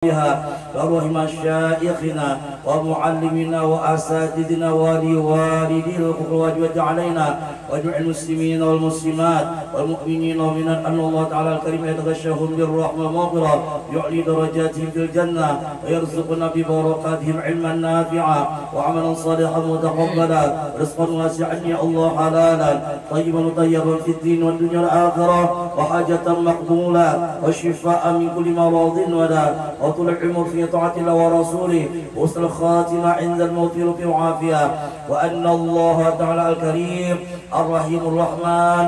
وروح مشايخنا ومعلمنا وأساتذتنا ولوالدي الأخوات علينا واجمع المسلمين والمسلمات والمؤمنين ومن أن الله تعالى الكريم يتغشاهم بالرحمة والمغفرة يعلي درجاتهم في الجنة ويرزقنا ببركاتهم علما نافعا وعملا صالحا متقبلا رزقا واسعا يا الله حلالا طيبا طيبا في الدين والدنيا والآخرة وحاجة مقبولة وشفاء من كل مرض وداء وطول العمر في طاعة الله ورسوله وحسن الخاتمة عند الموت وعافية وأن الله تعالى الكريم الرحيم الرحمن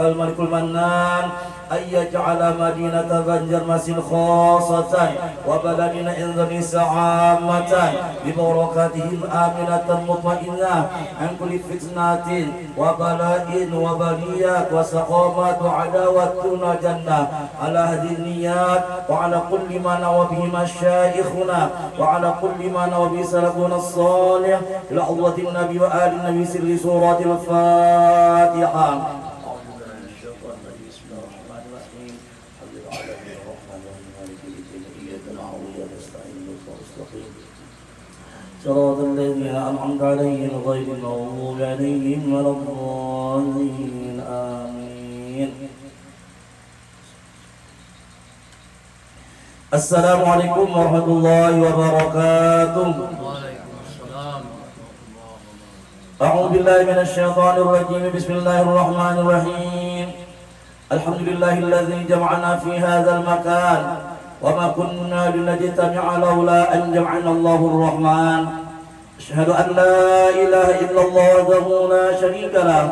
الملك المنان أن يجعل مدينة بنجرمسين خاصة وبلدنا إندونيسيا عامة ببركاتهم آمنة مطمئنة عن كل فتنة وبلاء وبليات وسقامات وعداوة دون جنة على هذه النيات وعلى كل ما نوى به مشايخنا وعلى كل ما نوى به سلفنا الصالح إلى الله النبي وآل النبي سر سورة الفاتحة. صراط الذين أنعمت عليهم غير المغضوب عليهم ولا الضالين آمين. السلام عليكم ورحمة الله وبركاته. أعوذ بالله من الشيطان الرجيم. بسم الله الرحمن الرحيم. الحمد لله الذي جمعنا في هذا المكان وما كنا لنجتمع لولا أن جمعنا الله الرحمن. أشهد أن لا إله إلا الله وحده لا شريك له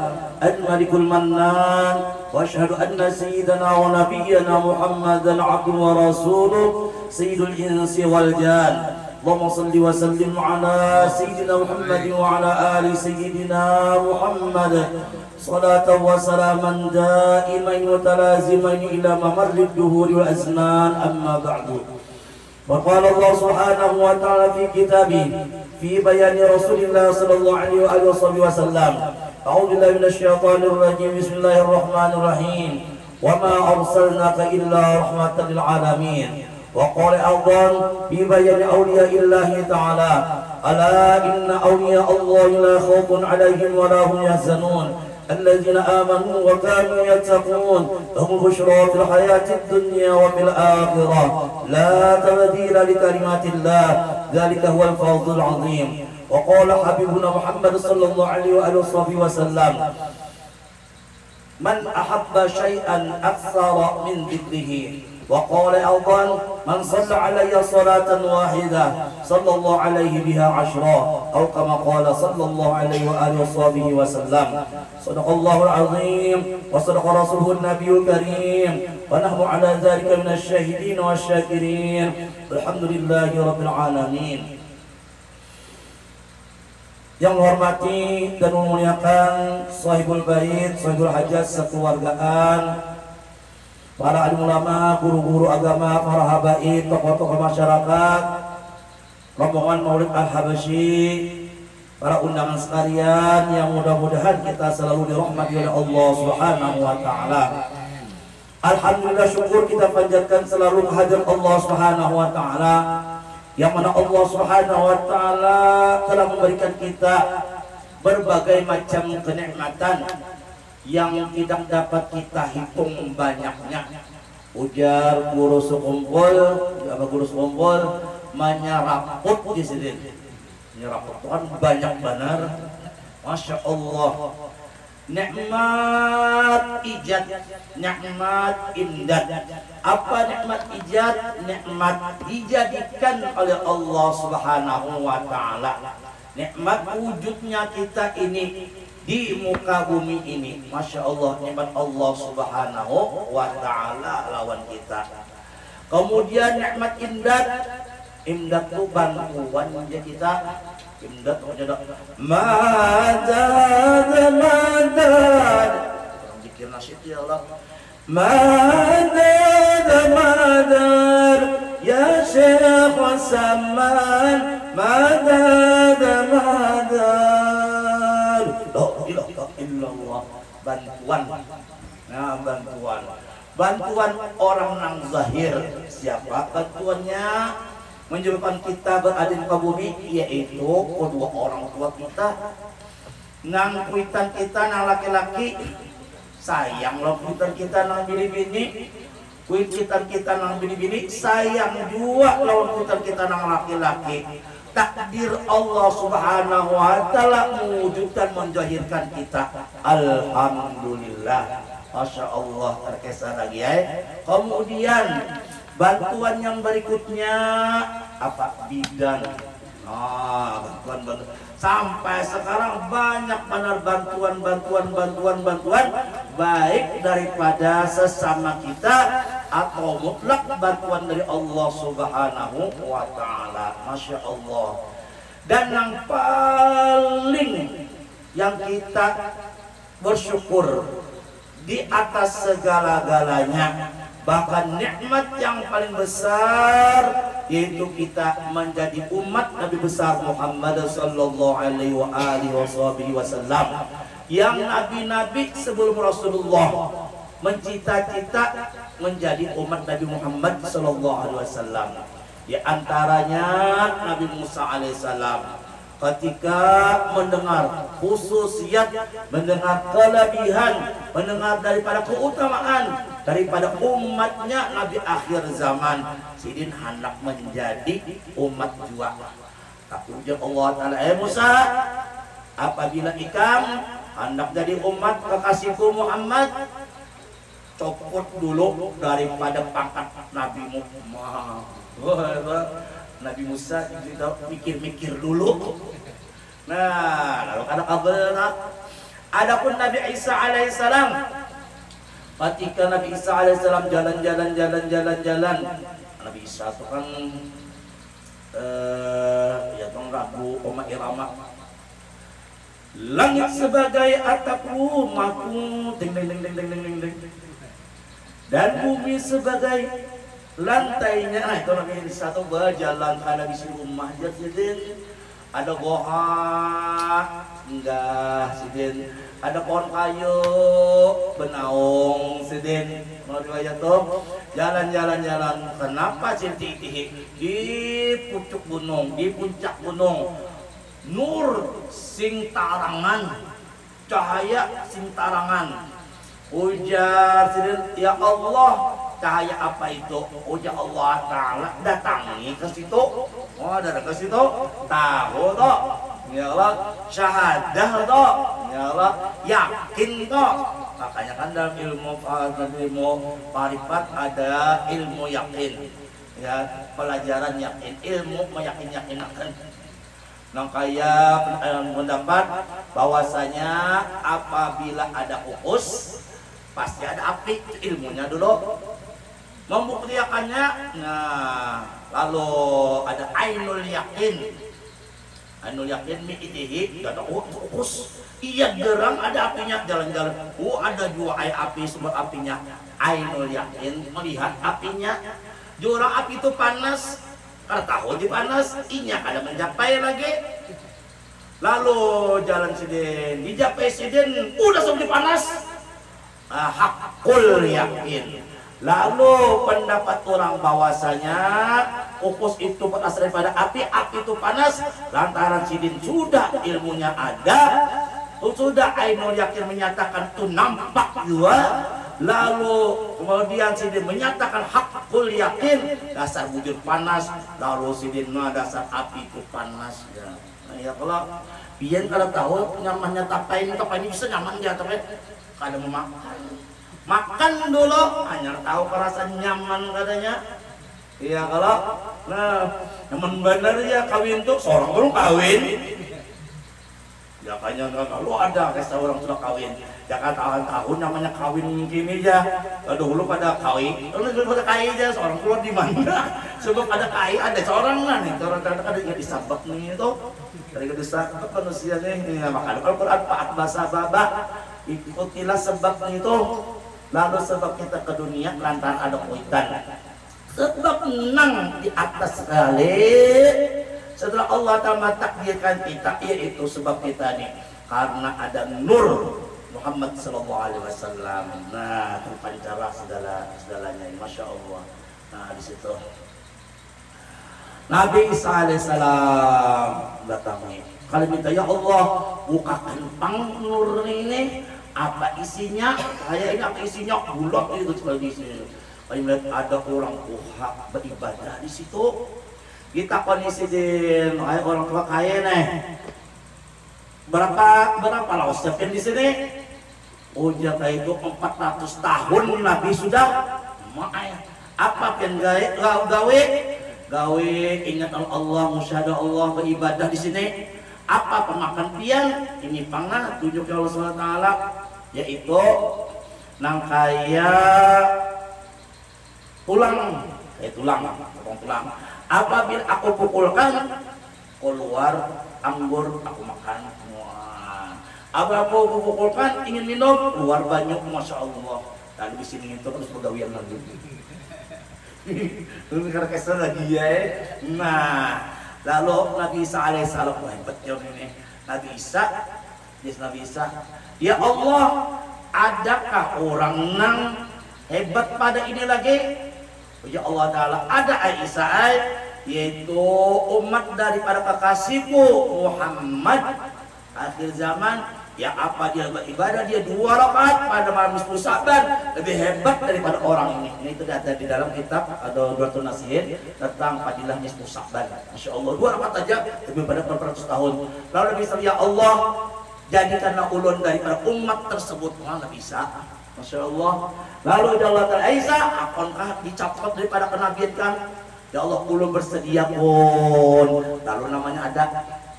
الملك المنان وأشهد أن سيدنا ونبينا محمدا عبده ورسوله سيد الإنس والجان. اللهم صل وسلم على سيدنا محمد وعلى آل سيدنا محمد صلاة وسلاما دائمين وتلازمين إلى ممر الدهور والأزمان. أما بعد، وقال الله سبحانه وتعالى في كتابه في بيان رسول الله صلى الله عليه وآله وصحبه وسلم: أعوذ بالله من الشيطان الرجيم. بسم الله الرحمن الرحيم. وما أرسلناك إلا رحمة للعالمين. وقال أيضا في بيان أولياء الله تعالى: ألا إن أولياء الله لا خوف عليهم ولا هم يحزنون الذين آمنوا وكانوا يتقون لهم البشرى في الحياة الدنيا وفي الآخرة لا تبديل لكلمات الله ذلك هو الفوز العظيم. وقال حبيبنا محمد صلى الله عليه وآله وصحبه وسلم: من أحب شيئا أكثر من ذكره. وقال أيضا: من صلى علي صلاة واحدة صلى الله عليه بها عشرا، أو كما قال صلى الله عليه وآله وصحبه وسلم. صدق الله العظيم وصدق رسوله النبي الكريم ونحن على ذلك من الشاهدين والشاكرين الحمد لله رب العالمين. Yang menghormati dan memuliakan sahibul bait, sahibul hajat sekeluargaan, para alim ulama, guru-guru agama, para habaib, tokoh-tokoh masyarakat, rombongan Maulid Al-Habasyi, para undangan sekalian yang mudah-mudahan kita selalu dirahmati oleh Allah Subhanahu wa taala. Alhamdulillah, syukur kita panjatkan selalu kehadirat Allah Subhanahu wa taala, yang mana Allah Subhanahu wa taala telah memberikan kita berbagai macam kenikmatan yang tidak dapat kita hitung banyaknya. Ujar guru sekumpul, guru sekumpul menyeraput di sini. Menyeraput itu kan banyak benar. Masya Allah. Nikmat ijad, nikmat imdad. Apa nikmat ijad? Nikmat dijadikan oleh Allah Subhanahu wa taala. Nikmat wujudnya kita ini di muka bumi ini. Masya Allah, nikmat Allah Subhanahu wa ta'ala lawan kita. Kemudian nikmat imdad. Imdad itu bantuan kita. Imdad maksudnya madad madad. Orang zikir nasyid ya Allah. Madad madad ya Syekh Wasaman. Madad madad. La ilaha illallah. Bantuan. Nah, bantuan. bantuan orang nang zahir siapa bantuannya menjadikan kita berada di muka bumi? Yaitu kedua orang tua kita. Nang kuitan kita nang laki-laki sayang lo kuitan kita nang bini-bini, kuitan kita nang bini-bini sayang juga lawan kuitan kita nang laki-laki. Takdir Allah Subhanahu wa ta'ala mewujudkan menjahirkan kita. Alhamdulillah, Masya Allah, terkesan lagi ya. Kemudian bantuan yang berikutnya apa? Bidan. Bantuan sampai sekarang banyak benar bantuan baik daripada sesama kita atau mutlak bantuan dari Allah Subhanahu wa ta'ala. Masya Allah. Dan yang paling yang kita bersyukur di atas segala-galanya, bahkan nikmat yang paling besar, yaitu kita menjadi umat Nabi besar Muhammad sallallahu alaihi wasallam, yang nabi-nabi sebelum Rasulullah mencita-cita menjadi umat Nabi Muhammad sallallahu alaihi wasallam. Di antaranya Nabi Musa alaihissalam ketika mendengar khususiyat, mendengar kelebihan, mendengar daripada keutamaan daripada umatnya Nabi akhir zaman, sidin hendak menjadi umat jua. Tapi ujar Allah Ta'ala, Musa, apabila ikam hendak jadi umat kekasihku Muhammad, copot dulu daripada pangkat Nabi Muhammad. Nabi Musa juga mikir-mikir dulu. Nah, lalu ada kabar. Adapun Nabi Isa alaihissalam, ketika Nabi Isa alaihissalam jalan, Nabi Isa itu kan ya tong ragu oma irama. Langit sebagai atap rumahku, ding ding ding ding ding ding ding. Dan bumi sebagai lantainya. Nah, itu Nabi Isa itu berjalan karena di rumah jadi ada goa enggak sidin, ada pohon kayu benaung sidin. Mau riwayat tuh jalan. Kenapa cinti di pucuk gunung, di puncak gunung, nur sing tarangan, cahaya sing tarangan. Ujar sidin, ya Allah, cahaya apa itu? Ujar Allah Ta'ala, datangi ke situ. Oh, ada ke situ. Tahu toh. Ya Allah, syahadah toh. Ya Allah, yakin toh. Makanya kan dalam ilmu marifat ada ilmu yakin. Ya, pelajaran yakin, ilmu meyakin-yakinakan. Nah, kayak mendapat bahwasanya apabila ada ukus pasti ada api, ilmunya dulu. Membuktikannya, nah lalu ada ainul yakin. Ainul yakin mi'itihi, ada ukus. Iya gerang ada apinya, jalan-jalan. Ada dua api, sumber apinya. Ainul yakin melihat apinya. Jurang api itu panas, karena tahu di panas, inya kada mencapai lagi. Lalu jalan sidin, dicapai sidin, udah sampai panas. Hakul yakin. Lalu pendapat orang bahwasanya ukus itu berasal daripada api itu panas, lantaran sidin sudah ilmunya ada, sudah ainul yakin menyatakan itu nampak juga. Lalu kemudian sidin menyatakan hakul yakin, dasar bujur panas, lalu sidin dasar api itu panas ya. Nah, ya kalau biar kalau tahu nyamannya tapain bisa nyaman dia tapi kada mau makan dulu hanya tahu perasaan nyaman katanya. Iya kalau nyaman bener ya kawin tuh seorang belum kawin ya kayaknya kalau ada kisah orang sudah kawin ya kan tahun-tahun namanya kawin gini ya dulu pada kawin dulu pada kawin aja seorang keluar di mana sebab ada kawin ada seorang lah nih orang ada yang disabak nih itu dari kedesaan manusia nih makanya kalau Quran Pak bahasa babak ikutilah sebab itu. Lalu sebab kita ke dunia lantaran ada kuitan. Sebab menang di atas sekali setelah Allah Ta'ala takdirkan kita, yaitu sebab kita nih karena ada nur Muhammad sallallahu alaihi wasallam. Nah, terpancarlah segalanya, masya Allah. Nah di situ Nabi Isa alaihissalam datangi. Kalau minta ya Allah bukakan pang nur ini, apa isinya? Kayak ini apa isinya? Bulat itu sekali di sini. Kalau melihat ada orang tua beribadah di situ, kita kondisi orang tua kaya nih. Berapa lah usianya di sini? Usia itu 400 tahun Nabi sudah. Apa yang gawe ingat Allah, musyahadah Allah, beribadah di sini. Apa pemakan pian ini pangah tunjuk Allah SWT, yaitu nang kaya tulang, potong tulang. Apabila aku pukulkan keluar anggur, aku makan. Apa aku pukulkan ingin minum, keluar banyak, masya Allah. Lalu di sini itu terus pergawian lagi. Terus karena kesel lagi ya. Nah, lalu Nabi Isa alaihissalam, wah hebatnya ini Nabi Isa, ya Allah, adakah orang nang hebat pada ini lagi? Ya Allah Ta'ala, ada Aisyah, yaitu umat daripada kekasihku Muhammad akhir zaman. Ya apa dia beribadah, dia 2 rakaat pada malam nisfu Sa'ban, lebih hebat daripada orang ini. Ini terdapat di dalam kitab atau Duratun Nasihin tentang fadilah nisfu Sa'ban. Masya Allah, 2 rakaat aja lebih pada 400 tahun. Lalu Nabi Isa, ya Allah, jadikanlah ulun daripada umat tersebut. Mana bisa? Masya Allah. Lalu ya Allah Ta'ala, Aisyah, akankah dicopot daripada kenabian kan? Ya Allah, ulun bersedia pun. Lalu namanya ada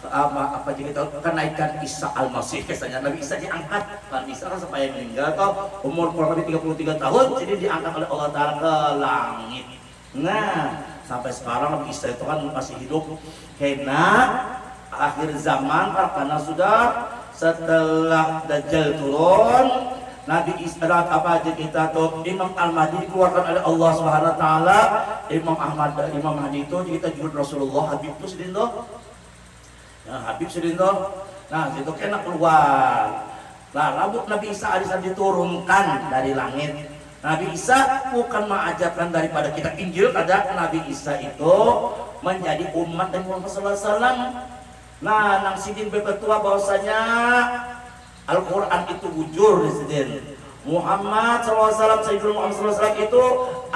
apa kita kenaikan Isa Al-Masih. Biasanya Nabi Isa diangkat, Nabi Isa kan sampai meninggal atau umur kurang lebih 33 tahun, jadi diangkat oleh Allah Ta'ala ke langit. Nah sampai sekarang Nabi Isa itu kan masih hidup karena akhir zaman, karena sudah setelah Dajjal turun, Nabi Isa apa aja kita tuh Imam Al-Mahdi dikeluarkan oleh Allah Subhanahu Wa Ta'ala. Imam Mahdi itu kita juga Rasulullah Habib itu sedih. Nah, Habib Sudinto, nah itu kena keluar. Nah, rambut Nabi Isa alaihissalam diturunkan dari langit. Nabi Isa bukan mengajarkan daripada kita Injil, ada Nabi Isa itu menjadi umat dari Muhammad SAW. Nah, nang sidin berpetua bahwasanya Al-Quran itu bujur di sidin. Muhammad SAW, Sayyidina Muhammad SAW itu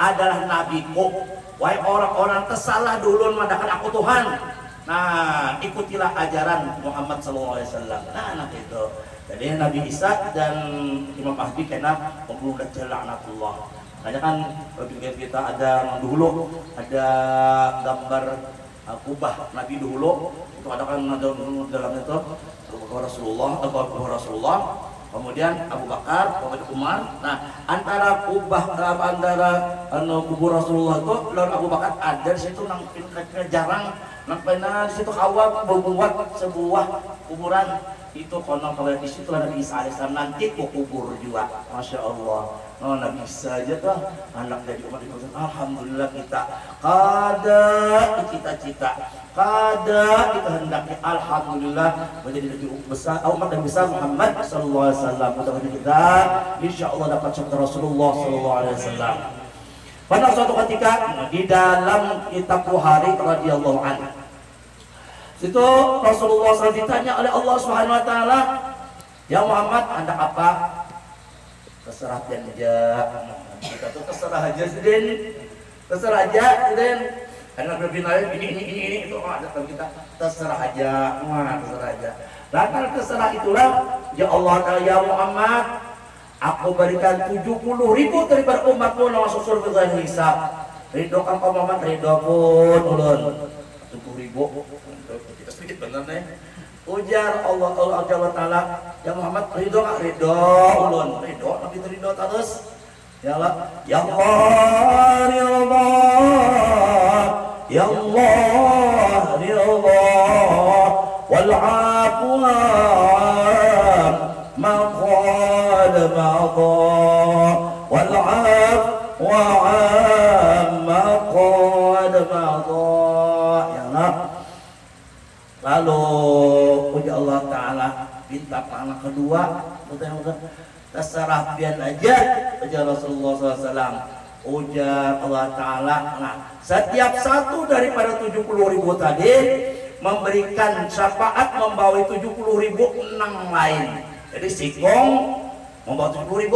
adalah nabiku. Wahai orang-orang tersalah dulu mengatakan aku Tuhan. Nah, ikutilah ajaran Muhammad SAW. Nah, itu. Jadi Nabi Isa dan Imam Mahdi kena pembunuh Dajjal laknatullah. Makanya kan kita ada dulu ada gambar kubah Nabi dulu. Itu ada kan dalam itu Rasulullah. Kemudian Abu Bakar, kemudian Umar. Nah, antara kubur Rasulullah itu lalu Abu Bakar ada di situ jarang. Nampak di situ awal membuat sebuah kuburan itu konon kalau di situ Nabi Isa alaihissalam nanti kubur juga. Masya Allah. Oh, Nabi Isa aja tuh anak dari umat itu. Alhamdulillah kita kada cita-cita, kada kita hendaknya alhamdulillah menjadi lebih besar umat yang besar Muhammad sallallahu alaihi wasallam. Mudah-mudahan kita insyaallah dapat seperti Rasulullah sallallahu alaihi wasallam. Pada suatu ketika di dalam kitab Bukhari radhiyallahu anhu, itu Rasulullah SAW ditanya oleh Allah Subhanahu Wa Taala, ya Muhammad, anda apa? Terserah aja, kita tuh terserah aja sedih, terserah aja sedih. Karena berbina ini itu ada kalau kita terserah aja, terserah aja. Dan kalau terserah itulah, ya Allah Taala, ya Muhammad, aku berikan 70.000 daripada umatmu yang masuk surga dengan hisab. Ridho kan kau Muhammad, ridho pun ulun 70.000. Kita sedikit benar nih. Ujar Allah Ta'ala, ya Muhammad, ridho gak? Ridho ulun, ridho, tapi itu ridho terus. Ya Allah, ya Allah, ridho, ya Allah, ridho, wal afwa maqad maqad, wal afwa maqad maqad. Ya Allah. Lalu puji Allah Ta'ala minta panah kedua, terserah pian aja, aja Rasulullah SAW. ujar Allah Ta'ala. Nah, setiap satu daripada 70.000 tadi memberikan syafaat membawa 70.000 enang lain. Jadi sikong membawa 70.000,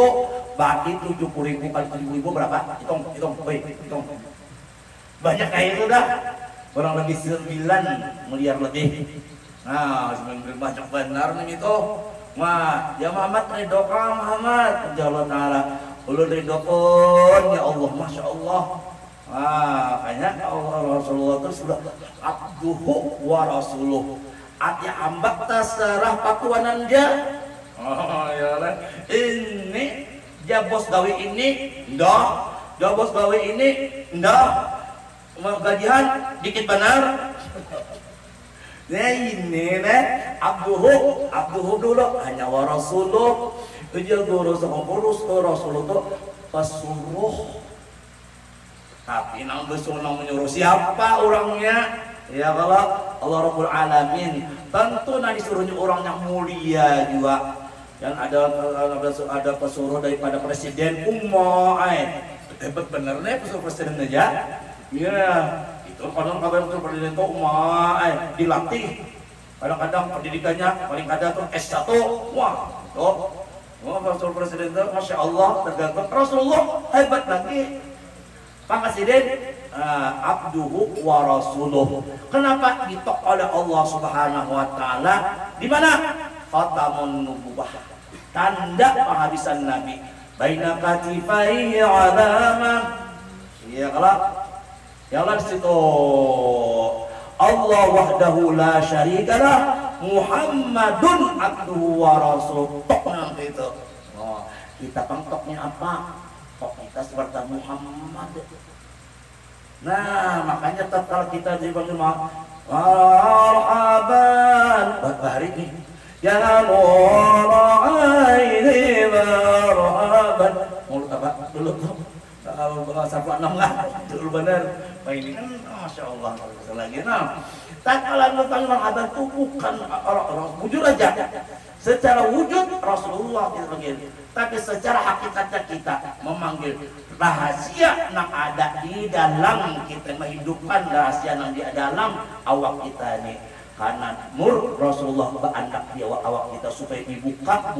berarti 70.000 kali 70.000 berapa? Hitung. Banyak kayak itu dah. Kurang lebih 9 miliar lebih. Nah, banyak benar nih itu. Wah, ya Muhammad ridhokan Muhammad, ya Allah Ta'ala. Ulun ridhokan ya Allah, Masya Allah. Wah, kayaknya Allah Rasulullah itu sudah abduhu wa rasuluh. Artinya hamba terserah patuanan dia. Oh ya lah. Ini dia bos gawe ini, ndak. Dia bos gawe ini, ndak. Gajian dikit benar. Nah ini abduhu dulu hanya wa rasuluh. Dia guru sekompurus rasuluh itu pesuruh. Tapi nang besunang menyuruh siapa orangnya? Ya kalau Allah Rabbul Alamin tentu nanti suruhnya orang yang mulia juga. Dan ada pesuruh daripada presiden hebat bener nih pesuruh presiden aja. Ya itu kadang-kadang pesuruh presiden itu dilatih. Kadang-kadang pendidikannya paling kadang tuh S1. Wah tuh pesuruh presiden itu Masya Allah tergantung Rasulullah hebat lagi. Pak Presiden abduhu wa rasuluh. Kenapa ditok oleh Allah Subhanahu wa taala? Di mana? Khatamun nubuwah. Tanda penghabisan nabi. Baina katifai alama. Iya kalau ya Allah situ. Allah wahdahu la syarikalah Muhammadun abduhu wa rasuluh. Tok nanti itu. Oh, kita pengtoknya apa? Kok kita seperti Muhammad. Nah makanya tatkala kita dipanggil marhaban hari ini ya nuraini marhaban mulut apa dulu tuh sapu enam lah dulu benar. Ini kan Masya Allah lagi. Nah tatkala dipanggil marhaban itu bukan orang wujud aja. Secara wujud Rasulullah kita panggil, tapi secara hakikatnya kita memanggil rahasia yang ada di dalam kita, menghidupkan rahasia yang di dalam awak kita ini. Karena nur Rasulullah berandak di awak kita supaya dibuka.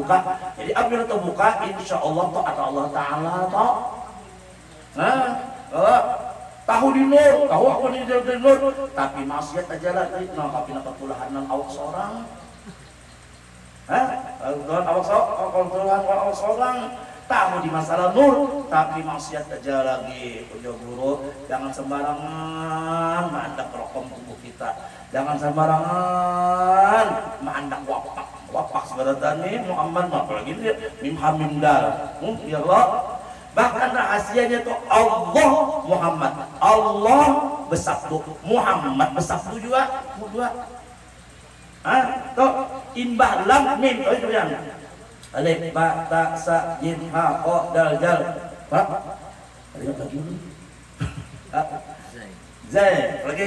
Jadi apabila terbuka, insya Allah taat Allah Ta'ala toh. Nah, tahu di nur, tahu apa di nur, tapi maksiat aja lagi. Nah, tapi nak ketulahan awak seorang. Kalau awak seorang tahu di masalah nur, tapi maksiat aja lagi. Ujo guru, jangan sembarangan mandak rokok tubuh kita. Jangan sembarangan mandak wapak sebenarnya Muhammad apalagi dia mim hamim dal. Ya Allah. Bahkan rahasianya itu Allah Muhammad. Allah bersabdu, Muhammad bersabdu juga. Tuh imbah lam mim itu yang alif ba ta sa jim ha qa dal jal pak ada lagi zai lagi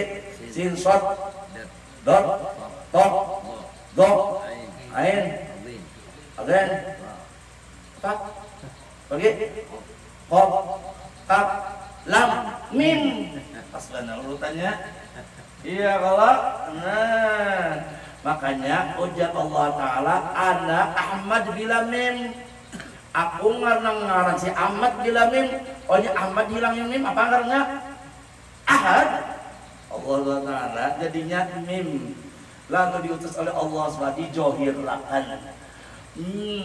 sin shad dot to do ain again pak lagi qaf kaf lam mim pas benar urutannya. Iya kalau nah makanya ujar Allah Ta'ala ana Ahmad bila mim. Aku ngarang si Ahmad bila mim. Ohnya Ahmad hilang yang mim apa karena Ahad Allah Ta'ala jadinya mim. Lalu diutus oleh Allah SWT dijohirkan.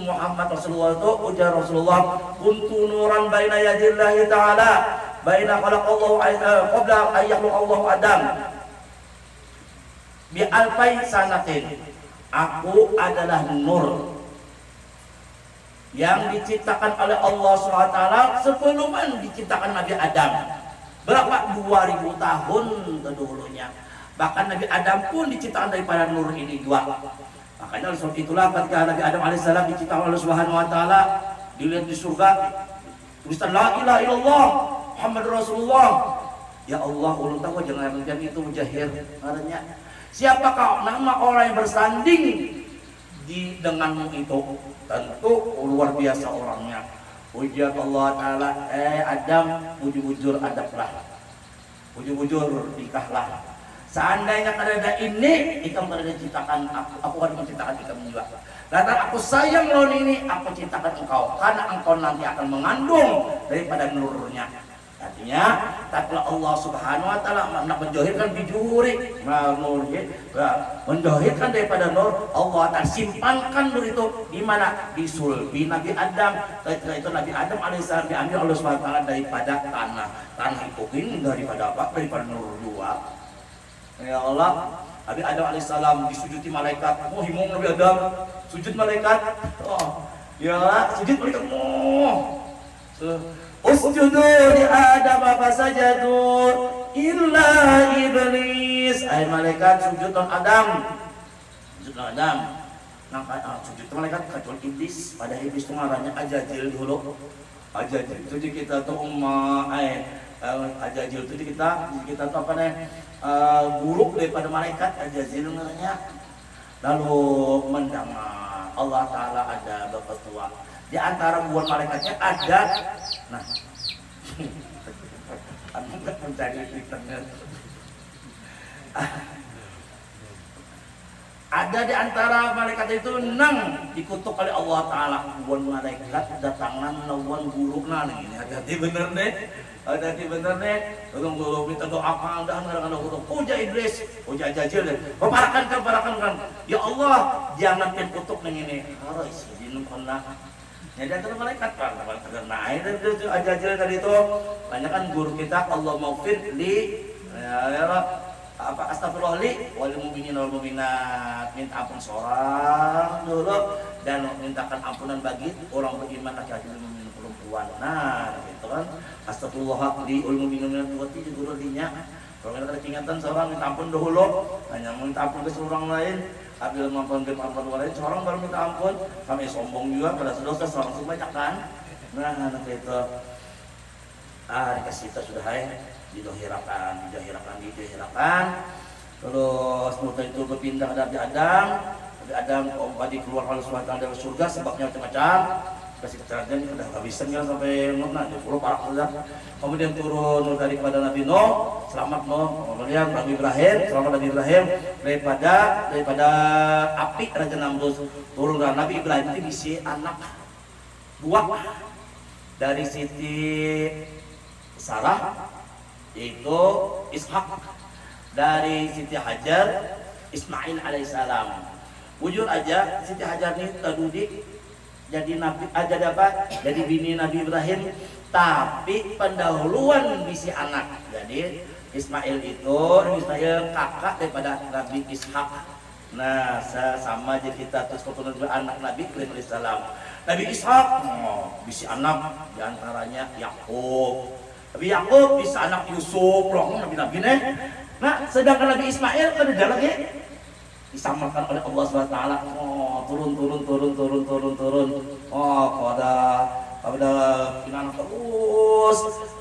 Muhammad Rasulullah itu ujar Rasulullah kuntu nuran baina yadillahi ta'ala baina khalaqallahu qabla ayyakhlaqallahu Adam bi alfai sanatin. Aku adalah nur yang diciptakan oleh Allah SWT sebelum diciptakan Nabi Adam. Berapa? 2000 tahun terdahulunya. Bahkan Nabi Adam pun diciptakan daripada nur ini dua. Makanya sebab itulah ketika Nabi Adam alaihissalam diciptakan oleh Subhanahu wa taala, dilihat di surga tulisan la ilaha illallah Muhammad Rasulullah. Ya Allah, ulun tahu jangan itu mujahir artinya. Siapakah nama orang yang bersanding di denganmu itu? Tentu luar biasa orangnya. Ujian Allah Ta'ala, Adam, bujur-bujur adablah, bujur-bujur nikahlah. Seandainya kada ini, ikam kada ciptakan aku akan menciptakan ikam juga. Lantaran aku sayang lawan ini, aku ciptakan engkau, karena engkau nanti akan mengandung daripada nurnya. Artinya, taklah Allah Subhanahu Wa Taala nak menjohirkan bijuri, menjohirkan daripada nur. Allah akan simpankan nur itu di mana? Di sulbi Nabi Adam. Ketika itu Nabi Adam alaihissalam diambil oleh Subhanahu Wa Taala daripada tanah. Tanah itu ini daripada apa? Daripada nur dua. Ya Allah, Nabi Adam alaihissalam disujuti malaikat. Oh, himung Nabi Adam, sujud malaikat. Oh, ya Allah, sujud malaikat. Oh, usjudu li Adam fasajadu illa iblis. Ai malaikat sujud on Adam. Sujud on Adam. Sujud malaikat kecuali iblis. Pada iblis itu marahnya Ajajil dulu. Ajajil itu kita tuh Ajajil itu kita tuh apa nih? Buruk daripada malaikat. Ajajil namanya. Lalu mendengar Allah Ta'ala ada berketua. Di antara buah malaikatnya ada, nah, aku nggak mencari internet. Ada di antara malaikat itu dikutuk oleh Allah Ta'ala. Buah malaikat datangan lawan buruk nih. Ini hati-hati bener nih. Hati-hati bener nih. Tolong dulu minta doakan dan kadang-kadang puja iblis, puja Ajajil. Parakan. Ya Allah, jangan kutuk nih ini. Harus dinuklah. Jadi antara malaikat kan, karena air itu Ajajil tadi itu banyak kan guru kita Allah maufir li apa astagfirullah li wal mu'minin wal mu'minat, minta ampun seorang dulu dan mintakan ampunan bagi orang beriman laki-laki dan mukmin perempuan. Nah, gitu kan astagfirullah li wal mu'minin wal mu'minat guru dinya. Kalau kita ada ingatan seorang minta ampun dahulu, hanya minta ampun ke seorang lain. Apabila mampun ke ampun orang lain, seorang baru minta ampun. Kami sombong juga pada dosa seorang sebanyak kan. Nah, anak itu dikasih kita sudah didohirakan. Terus setelah itu berpindah ke Nabi Adam. Nabi Adam keluar oleh SWT dari surga, sebabnya macam-macam. Kasih keterangan sudah habisan kan sampai mana di pulau Parak sudah. Kemudian turun daripada Nabi Nuh, selamat Nuh. Kemudian Nabi Ibrahim, selamat Nabi Ibrahim daripada api Raja Namrud. Turun dari Nabi Ibrahim itu bisi anak buah dari Siti Sarah yaitu Ishak, dari Siti Hajar Ismail alaihissalam. Jujur aja Siti Hajar ini terdudi jadi nabi aja dapat jadi bini Nabi Ibrahim, tapi pendahuluan bisi anak. Jadi Ismail kakak daripada Nabi Ishak. Nah, sama aja kita terus keturunan anak Nabi Ibrahim alaihissalam. Nabi Ishak bisi anak diantaranya Yakub. Nabi Yakub bisa anak Yusuf, loh nabi-nabi nih. Nah, sedangkan Nabi Ismail kan ada lagi disamarkan oleh Allah SWT. Turun. Pada final terus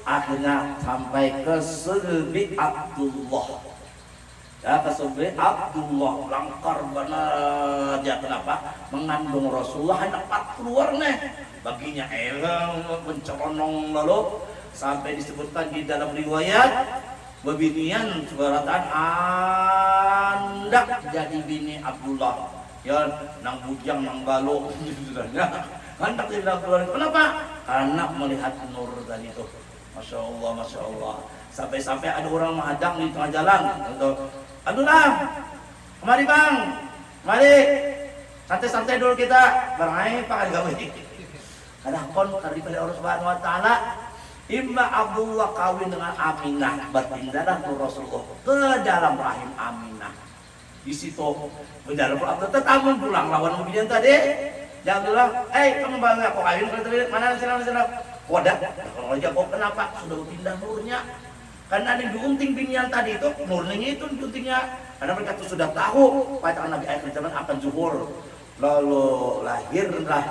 akhirnya sampai ke sulbi Abdullah. Ya, ke sulbi Abdullah langkar banget ya. Kenapa? Mengandung Rasulullah hanya 4 keluar nih. Baginya mencolonong lalu sampai disebutkan di dalam riwayat bebinian sebaratan andak jadi bini Abdullah ya, nang bujang nang balo sudahnya andak jadi Abdullah. Kenapa? Karena melihat nur tadi itu. Masya Allah. Sampai ada orang menghadang di tengah jalan gitu. Abdullah, kemari bang, mari santai-santai dulu kita barang pak gawe. Ada kon daripada Allah Subhanahu Wa Taala. Imma Abdullah kawin dengan Aminah, berpindahlah Rasulullah ke dalam rahim Aminah. Di situ berjalan pulang, tetamun pulang lawan mobilnya tadi. Jangan bilang, kamu bangga kok kawin mana sana. Kodak, kalau aja kok kenapa sudah berpindah nurnya? Karena ada diunting binian tadi itu, nurnya itu diuntingnya. Karena mereka itu sudah tahu pada Nabi akhir zaman akan zuhur. Lalu lahirlah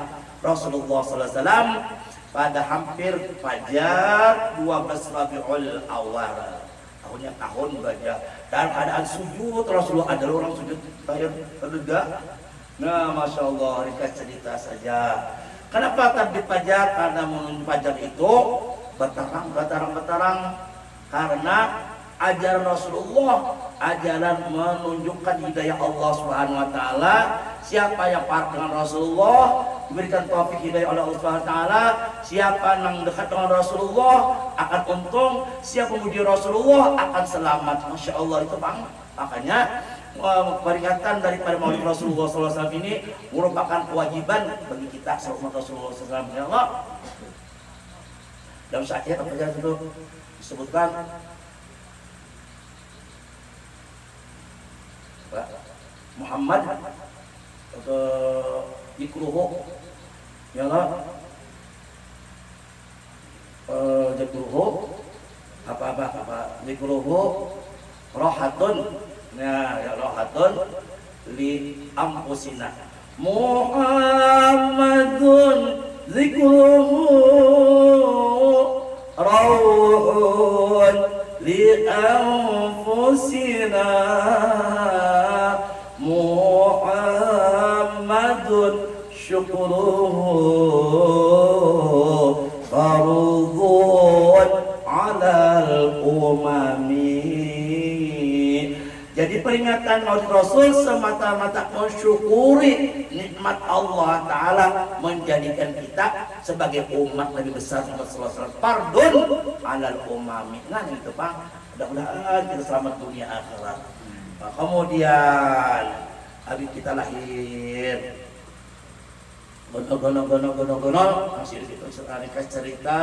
Rasulullah SAW pada hampir fajar 12 Rabiul Awal. Tahun baca dalam keadaan sujud. Rasulullah ada orang sujud terakhir terlega. Nah, Masya Allah, ringkas cerita saja. Kenapa terbit pajak? Karena menunjuk pajak itu bertarang karena ajaran Rasulullah, ajaran menunjukkan hidayah Allah Subhanahu wa taala. Siapa yang patuh dengan Rasulullah diberikan taufik hidayah oleh Allah Subhanahu wa taala. Siapa yang dekat dengan Rasulullah akan untung, siapa memuji Rasulullah akan selamat. Masya Allah itu Bang. Makanya peringatan daripada Maulid Rasulullah SAW ini merupakan kewajiban bagi kita seumat Rasulullah SAW. Ya Allah, dalam syariat apa saja itu disebutkan Muhammad dikruhu, ya Allah, dikruhu apa dikruhu rohatun. Nah, ya rohatun li ampusina. Muhammadun zikruhu rawhun li anfusina. Muhammadun syukruhu fardhun 'alal umami. Jadi peringatan Maulid Rasul semata-mata mensyukuri nikmat Allah Ta'ala menjadikan kita sebagai umat Nabi besar Muhammad SAW. Fardun 'alal umami. Nah itu Pak, mudah-mudahan kita selamat dunia akhirat. Nah, kemudian habis kita lahir gono masih itu cerita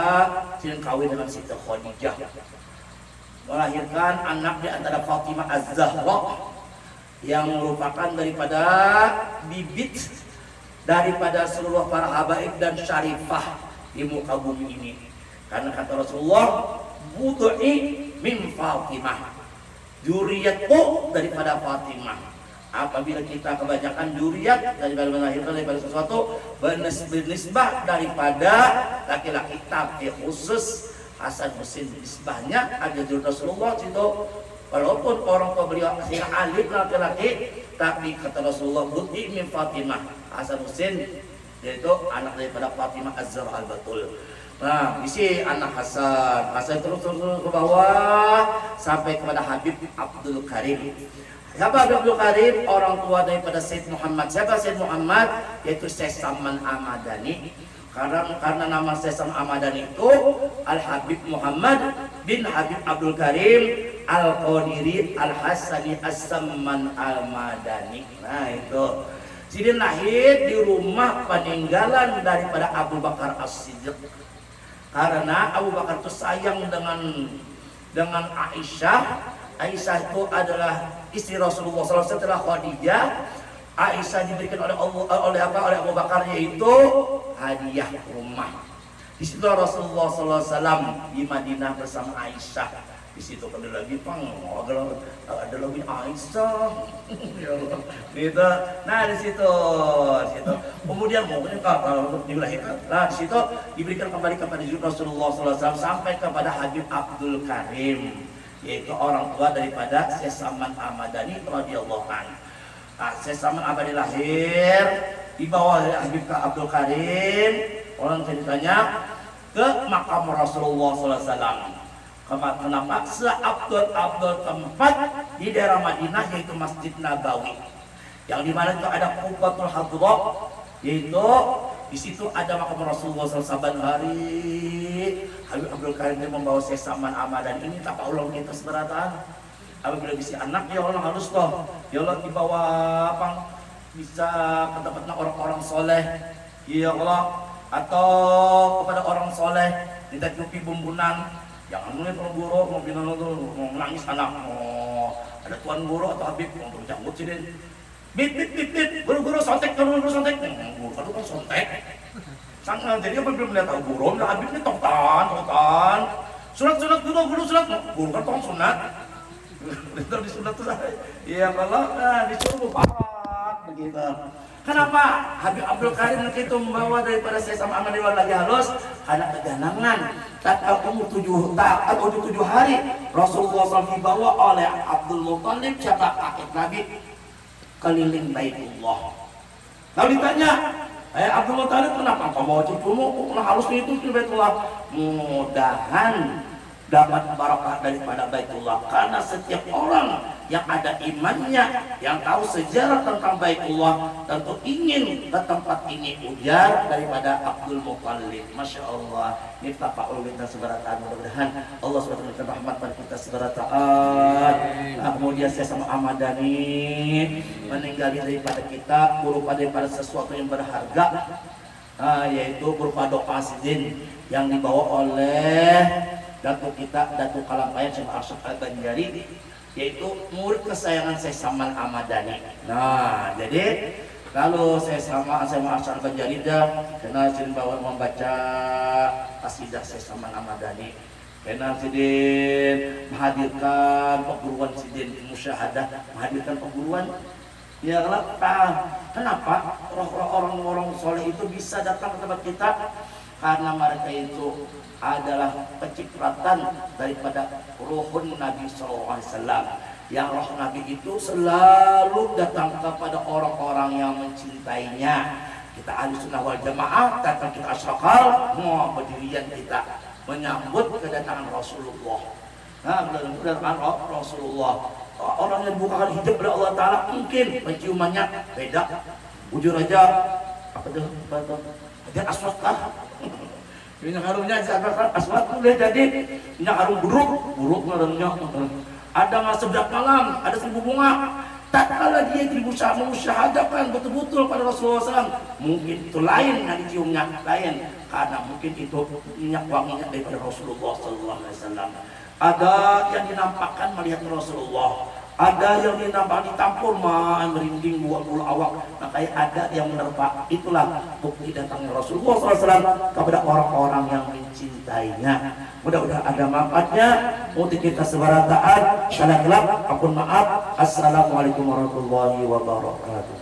sin kawin dengan Siti Khadijah, melahirkan anak di antara Fatimah Az-Zahra yang merupakan daripada bibit daripada seluruh para habaib dan syarifah di muka bumi ini. Karena kata Rasulullah, bud'i min Fatimah, juriyatku daripada Fatimah. Apabila kita kebanyakan juriyat daripada melahirkan daripada sesuatu bernisbah daripada laki-laki, tapi khusus Hasan Husain nisbahnya ada di Rasulullah itu, walaupun orang tua beliau aslinya alif laki-laki, tapi kata Rasulullah bud'i min Fatimah, Hasan Husain yaitu anak daripada Fatimah Az-Zahra Al-Batul. Nah, isi anak Hasan terus ke bawah sampai kepada Habib Abdul Karim. Siapa Habib Abdul Karim? Orang tua daripada Sayyid Muhammad. Siapa Sayyid Muhammad? Yaitu Syekh Salman Amadani. Karena nama Syekh Salman Amadani itu Al-Habib Muhammad bin Habib Abdul Karim Al-Qadiri Al-Hasani As-Salman Al-Madani. Nah itu. Jadi lahir di rumah peninggalan daripada Abu Bakar As-Siddiq. Karena Abu Bakar itu sayang dengan Aisyah. Aisyah itu adalah istri Rasulullah SAW setelah Khadijah. Aisyah diberikan oleh Abu Bakar yaitu hadiah rumah. Di situ Rasulullah SAW di Madinah bersama Aisyah. Di situ ada lagi ada lagi Aisyah. Gitu. Nah di situ. Kemudian mungkin kalau dilahirkan, nah di situ diberikan kembali kepada Rasulullah SAW sampai kepada Habib Abdul Karim, yaitu orang tua daripada Syekh Salman Amadani radhiyallahu anhu. Nah, Syekh Salman Amadani lahir di bawah Habib Abdul Karim. Orang ceritanya ke makam Rasulullah SAW. Kenapa? Se-Abdul tempat di daerah Madinah yaitu Masjid Nabawi, yang dimana itu ada Qubatul Hadra, yaitu di situ ada makam Rasulullah SAW. Hari Habib Abdul Karim membawa Syekh Salman Amadani ini tak ulang kita seberatan. Apabila bisa anak ya Allah harus toh, ya Allah dibawa apa bisa ke tempatnya orang-orang soleh, ya Allah, atau kepada orang soleh minta cupi bumbunan. Jangan mulai kalau guru mau bilang itu mau nangis anak, ada tuan guru atau Habib untuk janggut sih deh. Bit, guru sontek, guru sontek, guru kan sontek. Sangat jadi apa belum lihat guru, nah Habib ini totan. Sunat guru sunat, guru kan tong sunat. Itu di sunat tuh, iya kalau disuruh parat begitu. Kenapa Habib Abdul Karim itu membawa daripada Syekh Salman Amadani lagi halus? Karena keganangan. Tak umur 7 hari Rasulullah SAW dibawa oleh Abdul Muttalib, siapa kakek Nabi, keliling Baitullah. Lalu ditanya, Abdul Muthalib, kenapa kau bawa cucumu? Kok halus itu ke Baitullah? Mudahan dapat barakah daripada Baitullah, karena setiap orang yang ada imannya, yang tahu sejarah tentang Baitullah, tentu ingin ke tempat ini. Ujar daripada Abdul Muthalib. Masya Allah. Niftaqa'ul kita seberataan, mudah-mudahan Allah SWT rahmat pada kita seberataan. Kemudian saya sama Ahmad Dhani meninggali daripada kita berupa daripada sesuatu yang berharga, yaitu berupa doa sidin yang dibawa oleh Datuk kita, Datuk Kalampayan Syekh Arsyad Al-Banjari, yaitu murid kesayangan saya Saman Ahmad Dhani. Nah, jadi kalau saya sama Arsyad Al-Banjari dah kenal sidin bawa membaca qasidah saya Saman Ahmad Dhani. Kenal sidin menghadirkan perguruan sidin musyahadah, menghadirkan perguruan. Ya kenapa orang-orang soleh itu bisa datang ke tempat kita? Karena mereka itu adalah pencipratan daripada ruhun Nabi SAW. Yang roh Nabi itu selalu datang kepada orang-orang yang mencintainya. Kita ahli sunnah wal jamaah, datang kita asyakal, mau berdirian kita menyambut kedatangan Rasulullah. Nah, kedatangan Rasulullah. Orang yang bukakan hijab oleh Allah Ta'ala mungkin penciumannya beda. Bujur aja, apa itu? Dia aswat kah? Minyak harumnya aswat boleh jadi minyak harum buruk harumnya. Ada nggak sebedak malam, ada 1000 bunga. Tak kala dia mengusyahadakan betul-betul pada Rasulullah SAW. Mungkin itu lain yang diciumnya, lain karena mungkin itu minyak wanginya daripada Rasulullah SAW. Ada yang dinampakkan melihat Rasulullah, ada yang dinampak ditampur merinding buat bulu awak, makanya ada yang menerpa. Itulah bukti datangnya Rasulullah SAW kepada orang-orang yang mencintainya. Mudah-mudahan ada manfaatnya untuk kita sebarataan. Salam gelap, ampun maaf. Assalamualaikum warahmatullahi wabarakatuh.